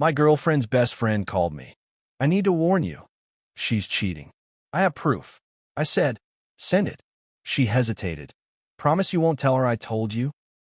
My girlfriend's best friend called me. I need to warn you. She's cheating. I have proof. I said, send it. She hesitated. Promise you won't tell her I told you?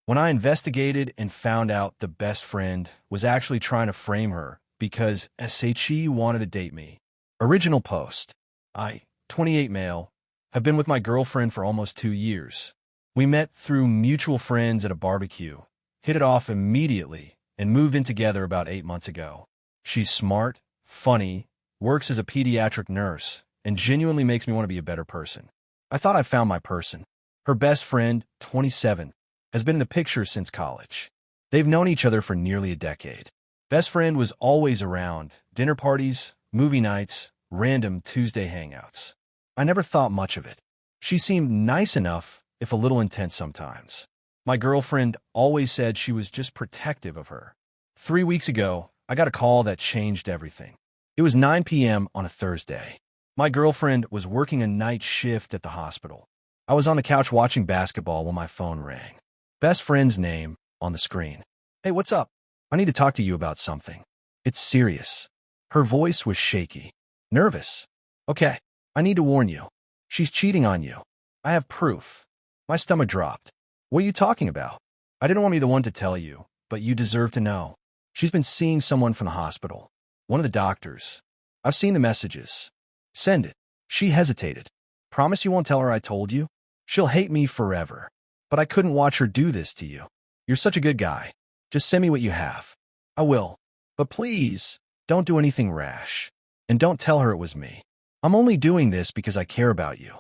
When I investigated and found out the best friend was actually trying to frame her because SHE wanted to date me. Original post. I, 28 male, have been with my girlfriend for almost 2 years. We met through mutual friends at a barbecue, hit it off immediately, and moved in together about 8 months ago. She's smart, funny, works as a pediatric nurse, and genuinely makes me want to be a better person. I thought I found my person. Her best friend, 27, has been in the picture since college. They've known each other for nearly a decade. Best friend was always around, dinner parties, movie nights, random Tuesday hangouts. I never thought much of it. She seemed nice enough, if a little intense sometimes. My girlfriend always said she was just protective of her. 3 weeks ago, I got a call that changed everything. It was 9 p.m. on a Thursday. My girlfriend was working a night shift at the hospital. I was on the couch watching basketball when my phone rang. Best friend's name on the screen. Hey, what's up? I need to talk to you about something. It's serious. Her voice was shaky. Nervous. Okay, I need to warn you. She's cheating on you. I have proof. My stomach dropped. What are you talking about? I didn't want to be the one to tell you, but you deserve to know. She's been seeing someone from the hospital. One of the doctors. I've seen the messages. Send it. She hesitated. Promise you won't tell her I told you? She'll hate me forever. But I couldn't watch her do this to you. You're such a good guy. Just send me what you have. I will. But please, don't do anything rash. And don't tell her it was me. I'm only doing this because I care about you.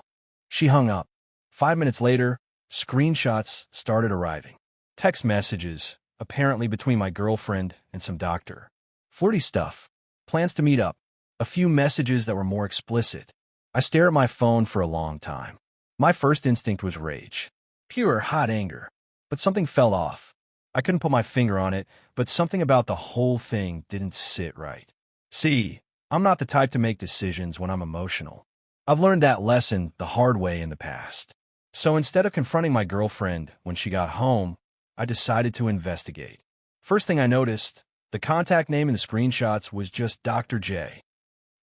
She hung up. 5 minutes later, screenshots started arriving. Text messages, apparently between my girlfriend and some doctor. Flirty stuff. Plans to meet up. A few messages that were more explicit. I stare at my phone for a long time. My first instinct was rage. Pure hot anger. But something fell off. I couldn't put my finger on it, but something about the whole thing didn't sit right. See, I'm not the type to make decisions when I'm emotional. I've learned that lesson the hard way in the past. So instead of confronting my girlfriend when she got home, I decided to investigate. First thing I noticed, the contact name in the screenshots was just Dr. J.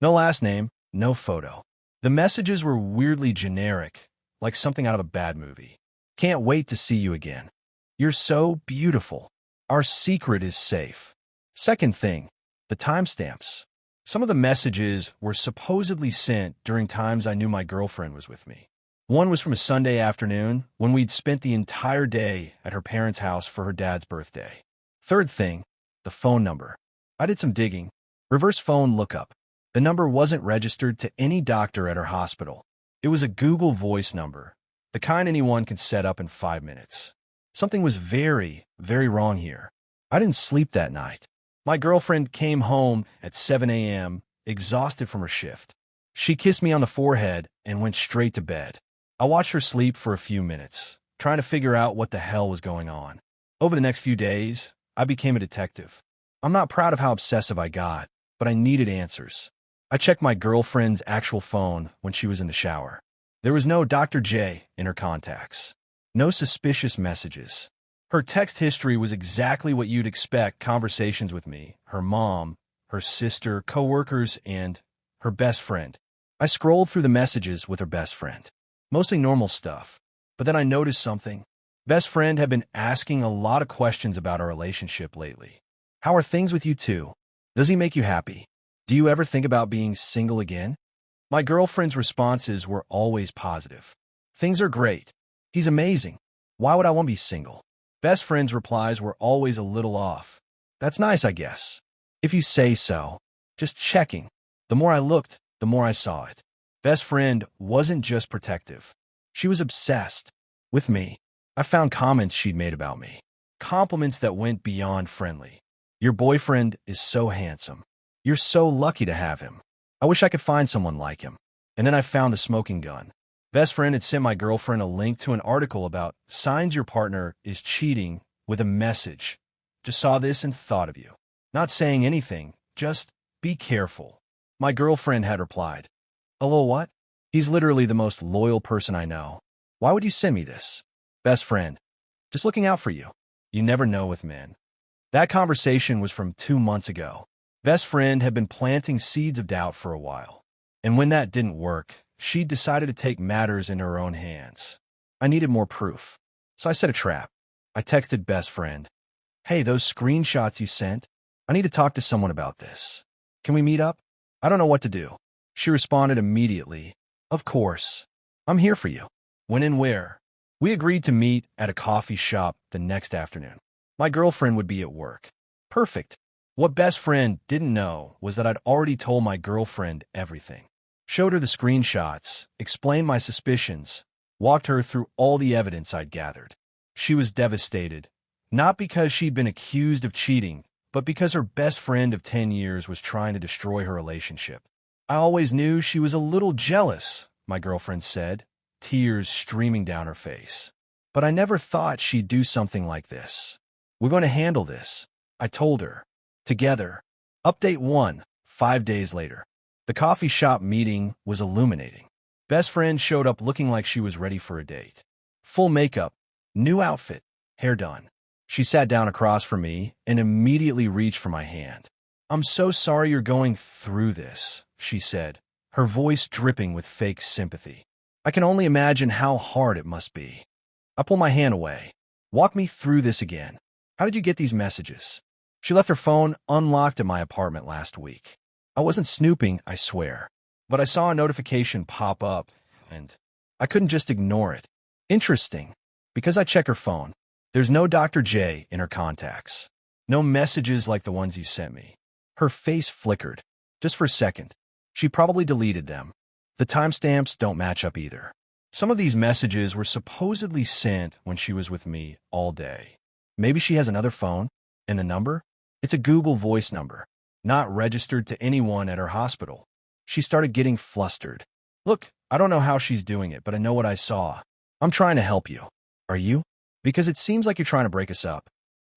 No last name, no photo. The messages were weirdly generic, like something out of a bad movie. Can't wait to see you again. You're so beautiful. Our secret is safe. Second thing, the timestamps. Some of the messages were supposedly sent during times I knew my girlfriend was with me. One was from a Sunday afternoon when we'd spent the entire day at her parents' house for her dad's birthday. Third thing, the phone number. I did some digging. Reverse phone lookup. The number wasn't registered to any doctor at her hospital. It was a Google Voice number, the kind anyone can set up in 5 minutes. Something was very, very wrong here. I didn't sleep that night. My girlfriend came home at 7 a.m., exhausted from her shift. She kissed me on the forehead and went straight to bed. I watched her sleep for a few minutes, trying to figure out what the hell was going on. Over the next few days, I became a detective. I'm not proud of how obsessive I got, but I needed answers. I checked my girlfriend's actual phone when she was in the shower. There was no Dr. J in her contacts. No suspicious messages. Her text history was exactly what you'd expect conversations with me, her mom, her sister, coworkers, and her best friend. I scrolled through the messages with her best friend. Mostly normal stuff. But then I noticed something. Best friend had been asking a lot of questions about our relationship lately. How are things with you two? Does he make you happy? Do you ever think about being single again? My girlfriend's responses were always positive. Things are great. He's amazing. Why would I want to be single? Best friend's replies were always a little off. That's nice, I guess. If you say so. Just checking. The more I looked, the more I saw it. Best friend wasn't just protective. She was obsessed with me. I found comments she'd made about me. Compliments that went beyond friendly. Your boyfriend is so handsome. You're so lucky to have him. I wish I could find someone like him. And then I found the smoking gun. Best friend had sent my girlfriend a link to an article about signs your partner is cheating with a message. Just saw this and thought of you. Not saying anything, just be careful. My girlfriend had replied. Hello, what? He's literally the most loyal person I know. Why would you send me this? Best friend. Just looking out for you. You never know with men. That conversation was from 2 months ago. Best friend had been planting seeds of doubt for a while. And when that didn't work, she decided to take matters in her own hands. I needed more proof. So I set a trap. I texted best friend, "Hey, those screenshots you sent? I need to talk to someone about this. Can we meet up? I don't know what to do." She responded immediately, "Of course. I'm here for you." When and where? We agreed to meet at a coffee shop the next afternoon. My girlfriend would be at work. Perfect. What best friend didn't know was that I'd already told my girlfriend everything. Showed her the screenshots, explained my suspicions, walked her through all the evidence I'd gathered. She was devastated, not because she'd been accused of cheating, but because her best friend of 10 years was trying to destroy her relationship. "I always knew she was a little jealous," my girlfriend said, tears streaming down her face. "But I never thought she'd do something like this. We're going to handle this," I told her. Together. Update 1, 5 days later. The coffee shop meeting was illuminating. Best friend showed up looking like she was ready for a date. Full makeup, new outfit, hair done. She sat down across from me and immediately reached for my hand. "I'm so sorry you're going through this," she said, her voice dripping with fake sympathy. "I can only imagine how hard it must be." I pulled my hand away. "Walk me through this again. How did you get these messages?" She left her phone unlocked at my apartment last week. I wasn't snooping, I swear, but I saw a notification pop up, and I couldn't just ignore it. Interesting, because I check her phone. There's no Dr. J in her contacts. No messages like the ones you sent me. Her face flickered, just for a second. She probably deleted them. The timestamps don't match up either. Some of these messages were supposedly sent when she was with me all day. Maybe she has another phone, and the number? It's a Google Voice number, not registered to anyone at her hospital. She started getting flustered. "Look, I don't know how she's doing it, but I know what I saw. I'm trying to help you." "Are you? Because it seems like you're trying to break us up."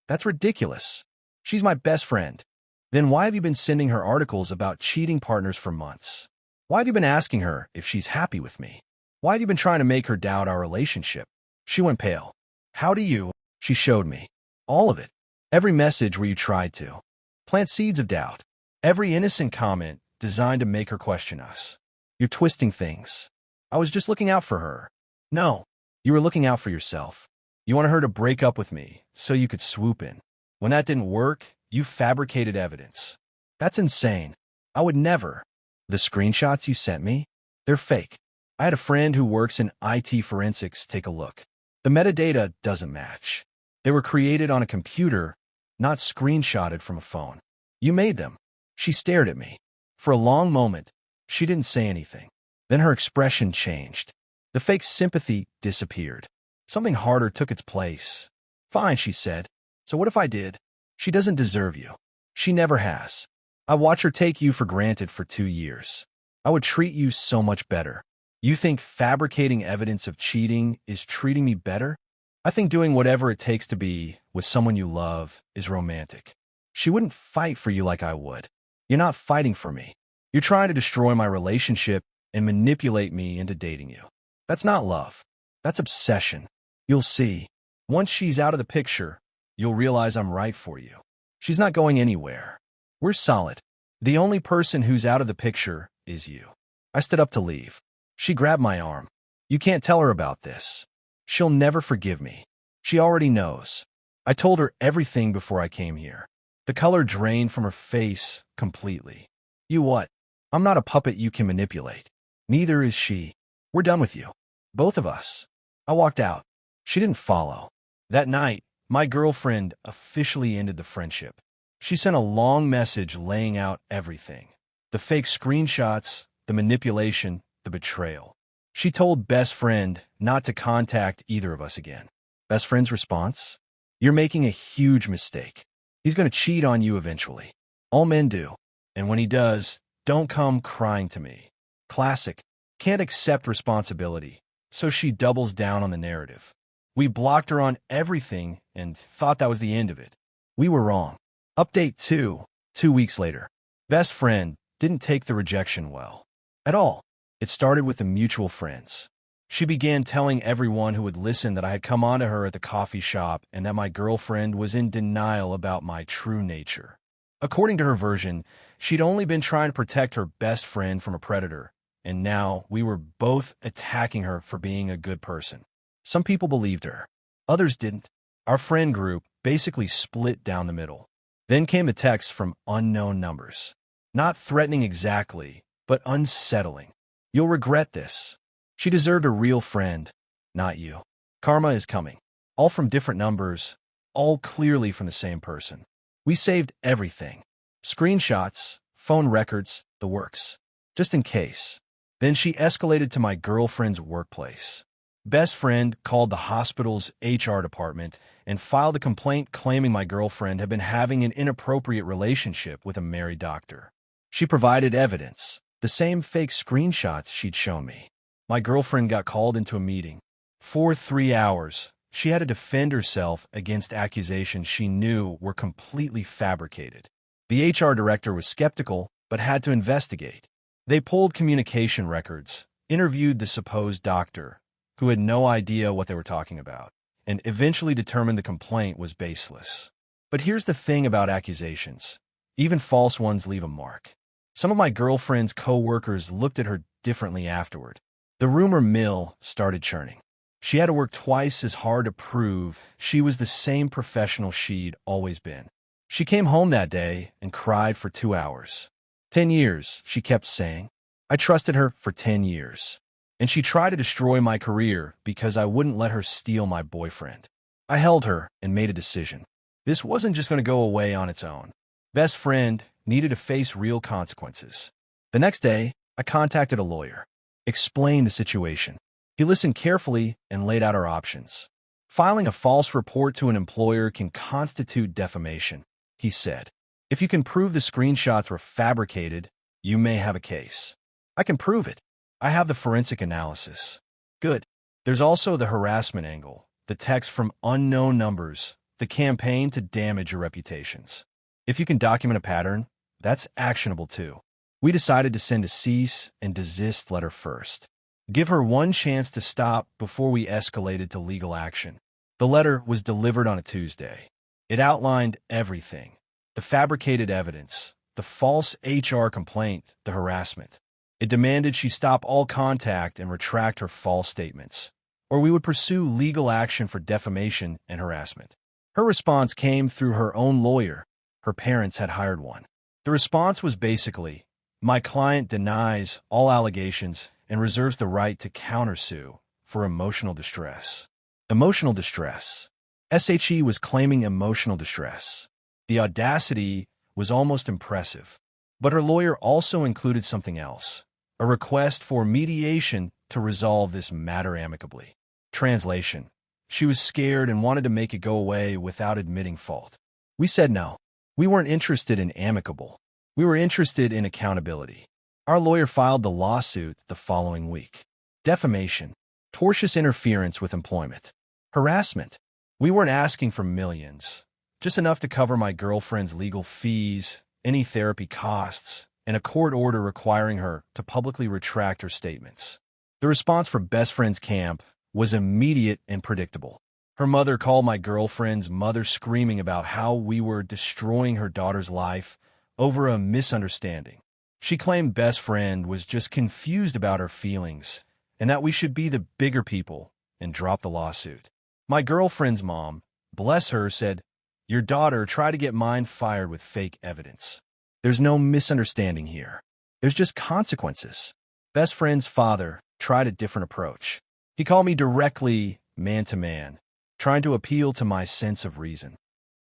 "That's ridiculous. She's my best friend." "Then why have you been sending her articles about cheating partners for months? Why have you been asking her if she's happy with me? Why have you been trying to make her doubt our relationship?" She went pale. "How do you?" She showed me. "All of it. Every message where you tried to plant seeds of doubt. Every innocent comment designed to make her question us. You're twisting things." "I was just looking out for her." "No, you were looking out for yourself. You wanted her to break up with me so you could swoop in. When that didn't work, you fabricated evidence." "That's insane. I would never." "The screenshots you sent me? They're fake. I had a friend who works in IT forensics take a look. The metadata doesn't match. They were created on a computer, not screenshotted from a phone. You made them." She stared at me. For a long moment, she didn't say anything. Then her expression changed. The fake sympathy disappeared. Something harder took its place. "Fine," she said. "So what if I did? She doesn't deserve you. She never has. I watch her take you for granted for 2 years. I would treat you so much better. You think fabricating evidence of cheating is treating me better? I think doing whatever it takes to be with someone you love is romantic. She wouldn't fight for you like I would. You're not fighting for me. You're trying to destroy my relationship and manipulate me into dating you. That's not love. That's obsession. You'll see. Once she's out of the picture, you'll realize I'm right for you. She's not going anywhere. We're solid. The only person who's out of the picture is you." I stood up to leave. She grabbed my arm. "You can't tell her about this. She'll never forgive me. She already knows." I told her everything before I came here. The color drained from her face completely. "You what? I'm not a puppet you can manipulate. Neither is she. We're done with you. Both of us." I walked out. She didn't follow. That night, my girlfriend officially ended the friendship. She sent a long message laying out everything. The fake screenshots, the manipulation, the betrayal. She told best friend not to contact either of us again. Best friend's response? "You're making a huge mistake. He's going to cheat on you eventually. All men do. And when he does, don't come crying to me." Classic. Can't accept responsibility, so she doubles down on the narrative. We blocked her on everything and thought that was the end of it. We were wrong. Update 2, 2 weeks later. Best friend didn't take the rejection well. At all. It started with the mutual friends. She began telling everyone who would listen that I had come on to her at the coffee shop and that my girlfriend was in denial about my true nature. According to her version, she'd only been trying to protect her best friend from a predator, and now we were both attacking her for being a good person. Some people believed her. Others didn't. Our friend group basically split down the middle. Then came the texts from unknown numbers. Not threatening exactly, but unsettling. You'll regret this. She deserved a real friend, not you. Karma is coming. All from different numbers, all clearly from the same person. We saved everything. Screenshots, phone records, the works. Just in case. Then she escalated to my girlfriend's workplace. Best friend called the hospital's HR department and filed a complaint claiming my girlfriend had been having an inappropriate relationship with a married doctor. She provided evidence, the same fake screenshots she'd shown me. My girlfriend got called into a meeting. For 3 hours, she had to defend herself against accusations she knew were completely fabricated. The HR director was skeptical, but had to investigate. They pulled communication records, interviewed the supposed doctor, who had no idea what they were talking about, and eventually determined the complaint was baseless. But here's the thing about accusations. Even false ones leave a mark. Some of my girlfriend's co-workers looked at her differently afterward. The rumor mill started churning. She had to work twice as hard to prove she was the same professional she'd always been. She came home that day and cried for 2 hours. 10 years, she kept saying. I trusted her for 10 years. And she tried to destroy my career because I wouldn't let her steal my boyfriend. I held her and made a decision. This wasn't just going to go away on its own. Best friend needed to face real consequences. The next day, I contacted a lawyer, explained the situation. He listened carefully and laid out our options. Filing a false report to an employer can constitute defamation, he said. If you can prove the screenshots were fabricated, you may have a case. I can prove it. I have the forensic analysis. Good. There's also the harassment angle, the text from unknown numbers, the campaign to damage your reputations. If you can document a pattern, that's actionable too. We decided to send a cease and desist letter first. Give her one chance to stop before we escalated to legal action. The letter was delivered on a Tuesday. It outlined everything. The fabricated evidence, the false HR complaint, the harassment. It demanded she stop all contact and retract her false statements, or we would pursue legal action for defamation and harassment. Her response came through her own lawyer. Her parents had hired one. The response was basically, my client denies all allegations and reserves the right to countersue for emotional distress. Emotional distress. SHE was claiming emotional distress. The audacity was almost impressive. But her lawyer also included something else, a request for mediation to resolve this matter amicably. Translation. She was scared and wanted to make it go away without admitting fault. We said no. We weren't interested in amicable. We were interested in accountability. Our lawyer filed the lawsuit the following week. Defamation. Tortious interference with employment. Harassment. We weren't asking for millions, just enough to cover my girlfriend's legal fees, any therapy costs, and a court order requiring her to publicly retract her statements. The response from best friend's camp was immediate and predictable. Her mother called my girlfriend's mother screaming about how we were destroying her daughter's life over a misunderstanding. She claimed best friend was just confused about her feelings and that we should be the bigger people and drop the lawsuit. My girlfriend's mom, bless her, said, your daughter tried to get mine fired with fake evidence. There's no misunderstanding here. There's just consequences. Best friend's father tried a different approach. He called me directly, man to man, trying to appeal to my sense of reason.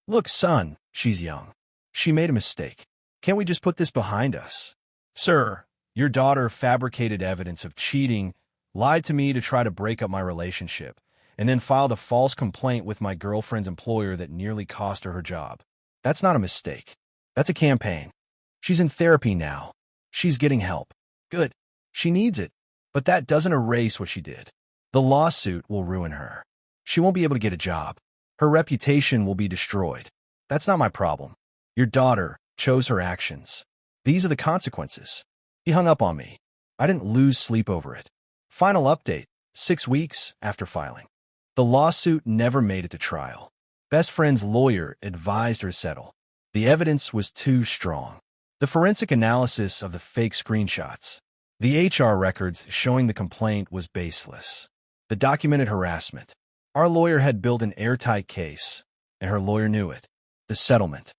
Look, son, she's young. She made a mistake. Can't we just put this behind us? Sir, your daughter fabricated evidence of cheating, lied to me to try to break up my relationship, and then filed a false complaint with my girlfriend's employer that nearly cost her her job. That's not a mistake. That's a campaign. She's in therapy now. She's getting help. Good. She needs it. But that doesn't erase what she did. The lawsuit will ruin her. She won't be able to get a job. Her reputation will be destroyed. That's not my problem. Your daughter chose her actions. These are the consequences. He hung up on me. I didn't lose sleep over it. Final update, 6 weeks after filing. The lawsuit never made it to trial. Best friend's lawyer advised her to settle. The evidence was too strong. The forensic analysis of the fake screenshots, the HR records showing the complaint was baseless. The documented harassment. Our lawyer had built an airtight case, and her lawyer knew it. The settlement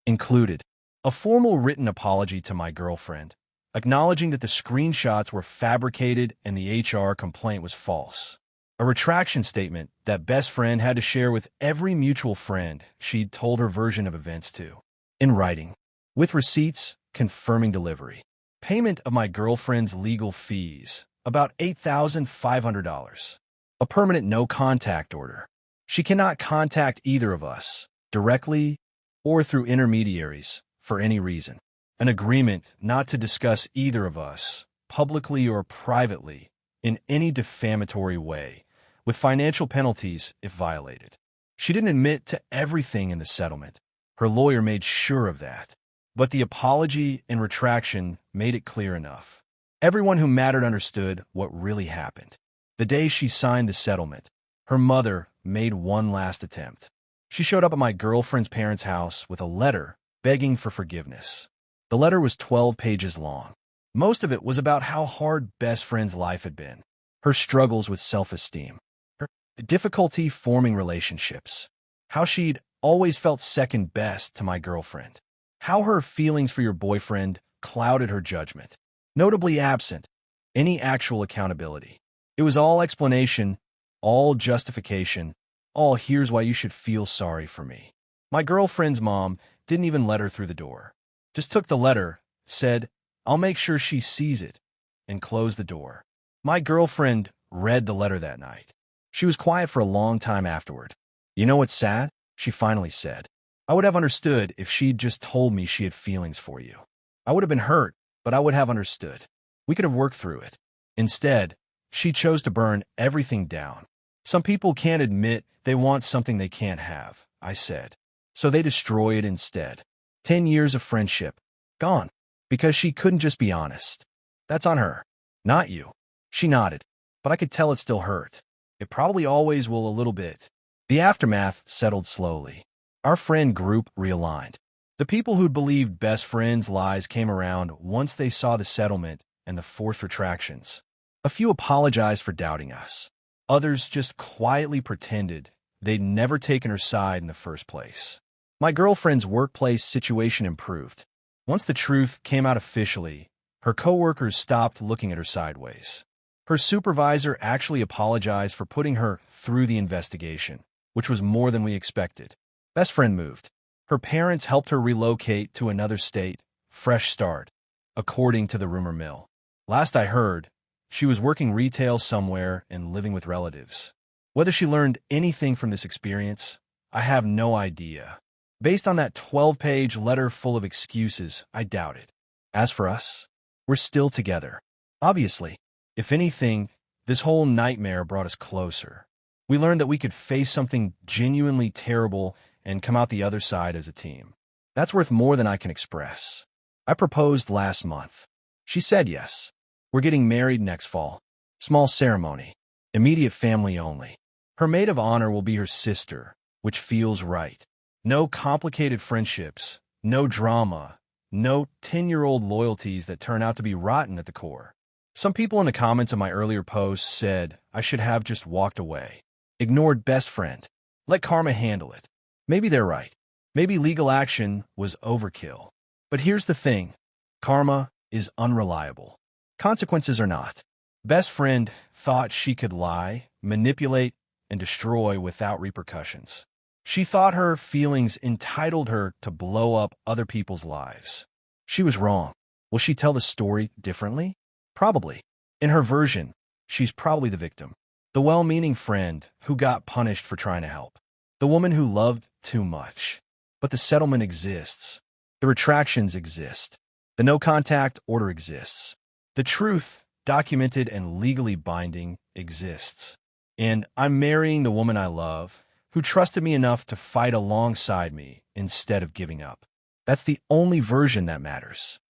included a formal written apology to my girlfriend, acknowledging that the screenshots were fabricated and the HR complaint was false. A retraction statement that best friend had to share with every mutual friend she'd told her version of events to. In writing, with receipts confirming delivery. Payment of my girlfriend's legal fees, about $8,500. A permanent no-contact order. She cannot contact either of us, directly or through intermediaries, for any reason. An agreement not to discuss either of us, publicly or privately, in any defamatory way, with financial penalties if violated. She didn't admit to everything in the settlement. Her lawyer made sure of that. But the apology and retraction made it clear enough. Everyone who mattered understood what really happened. The day she signed the settlement, her mother made one last attempt. She showed up at my girlfriend's parents' house with a letter begging for forgiveness. The letter was 12 pages long. Most of it was about how hard best friend's life had been, her struggles with self-esteem, her difficulty forming relationships, how she'd always felt second best to my girlfriend, how her feelings for your boyfriend clouded her judgment, notably absent any actual accountability. It was all explanation, all justification, all here's why you should feel sorry for me. My girlfriend's mom didn't even let her through the door. Just took the letter, said, I'll make sure she sees it, and closed the door. My girlfriend read the letter that night. She was quiet for a long time afterward. You know what's sad? She finally said. I would have understood if she'd just told me she had feelings for you. I would have been hurt, but I would have understood. We could have worked through it. Instead, she chose to burn everything down. Some people can't admit they want something they can't have, I said. So they destroy it instead. 10 years of friendship, gone. Because she couldn't just be honest. That's on her, not you. She nodded, but I could tell it still hurt. It probably always will a little bit. The aftermath settled slowly. Our friend group realigned. The people who'd believed best friend's lies came around once they saw the settlement and the forced retractions. A few apologized for doubting us. Others just quietly pretended they'd never taken her side in the first place. My girlfriend's workplace situation improved. Once the truth came out officially, her coworkers stopped looking at her sideways. Her supervisor actually apologized for putting her through the investigation, which was more than we expected. Best friend moved. Her parents helped her relocate to another state, fresh start, according to the rumor mill. Last I heard, she was working retail somewhere and living with relatives. Whether she learned anything from this experience, I have no idea. Based on that 12-page letter full of excuses, I doubt it. As for us, we're still together. Obviously, if anything, this whole nightmare brought us closer. We learned that we could face something genuinely terrible and come out the other side as a team. That's worth more than I can express. I proposed last month. She said yes. We're getting married next fall. Small ceremony. Immediate family only. Her maid of honor will be her sister, which feels right. No complicated friendships, no drama, no 10-year-old loyalties that turn out to be rotten at the core. Some people in the comments of my earlier posts said I should have just walked away. Ignored best friend. Let karma handle it. Maybe they're right. Maybe legal action was overkill. But here's the thing. Karma is unreliable. Consequences are not. Best friend thought she could lie, manipulate, and destroy without repercussions. She thought her feelings entitled her to blow up other people's lives. She was wrong. Will she tell the story differently? Probably. In her version, she's probably the victim. The well-meaning friend who got punished for trying to help. The woman who loved too much. But the settlement exists. The retractions exist. The no-contact order exists. The truth, documented and legally binding, exists. And I'm marrying the woman I love, who trusted me enough to fight alongside me instead of giving up. That's the only version that matters.